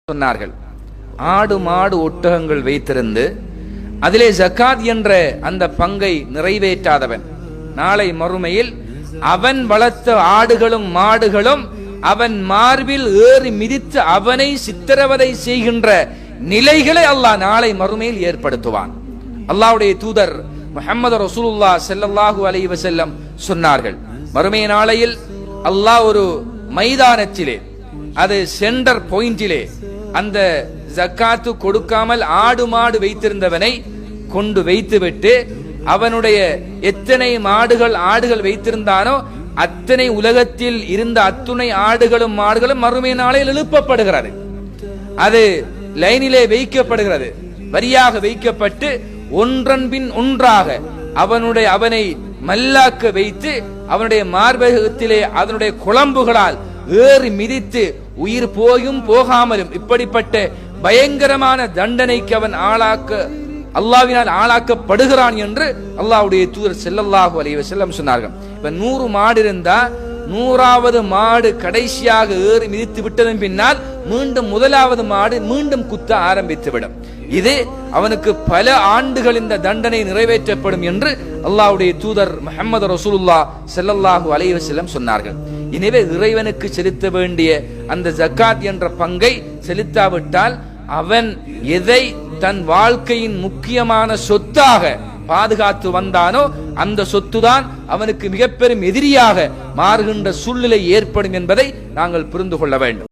சொன்னார்கள். ஆடு மாடு ஒட்டகங்கள் வைத்திருந்து அதிலே ஜகாத் என்ற அந்த பங்கை நிறைவேற்றாதவன் நாளை மறுமையில் அவன் வளர்த்த ஆடுகளும் மாடுகளும் அவன் மார்பில் ஏறி மிதித்து அவனை சித்திரவதை செய்கின்ற நிலைகளை அல்லாஹ் நாளை மறுமையில் ஏற்படுத்துவான். அல்லாஹ்வுடைய தூதர் முஹம்மது ரசூலுல்லாஹ் ஸல்லல்லாஹு அலைஹி வஸல்லம் சொன்னார்கள், மறுமை நாளையில் அல்லாஹ் ஒரு மைதானத்திலே, அது சென்டர் பாயிண்டிலே, அந்த ஜக்காத்து கொடுக்காமல் ஆடு மாடு வைத்திருந்தவனை கொண்டு வைத்துவிட்டு அவனுடைய எத்தனை மாடுகள் ஆடுகள் வைத்திருந்தானோ அத்தனை உலகத்தில் இருந்த அத்துணை ஆடுகளும் மாடுகளும் மறுமை நாளில் எழுப்பப்படுகிறது. அது லைனிலே வைக்கப்படுகிறது, வரியாக வைக்கப்பட்டு ஒன்றன் பின் ஒன்றாக அவனை மல்லாக்க வைத்து அவனுடைய மார்பகத்திலே அதனுடைய குழம்புகளால் ஏறி மிதித்து உயிர் போயும் போகாமலும் இப்படிப்பட்ட பயங்கரமான தண்டனைக்கு அவன் அல்லாஹ்வினால் ஆளாக்கப்படுகிறான் என்று அல்லாஹ்வுடைய தூதர் ஸல்லல்லாஹு அலைஹி வஸல்லம் சொன்னார்கள். இப்ப 100 மாடு இருந்தா 100வது மாடு கடைசியாக ஏறி மிதித்து விட்டதன் பின்னால் மீண்டும் முதலாவது மாடு மீண்டும் குத்த ஆரம்பித்துவிடும். இது அவனுக்கு பல ஆண்டுகள் இந்த தண்டனை நிறைவேற்றப்படும் என்று அல்லாஹ்வுடைய தூதர் முஹம்மது ரசூலுல்லாஹ் ஸல்லல்லாஹு அலைஹி வஸல்லம் சொன்னார்கள். எனவே இறைவனுக்கு செலுத்த வேண்டிய அந்த ஜக்காத் என்ற பங்கை செலுத்தாவிட்டால் அவன் எதை தன் வாழ்க்கையின் முக்கியமான சொத்தாக பாதுகாத்து வந்தானோ அந்த சொத்துதான் அவனுக்கு மிக பெரும் எதிரியாக மாறுகின்ற சூழ்நிலை ஏற்படும் என்பதை நாங்கள் புரிந்து கொள்ள வேண்டும்.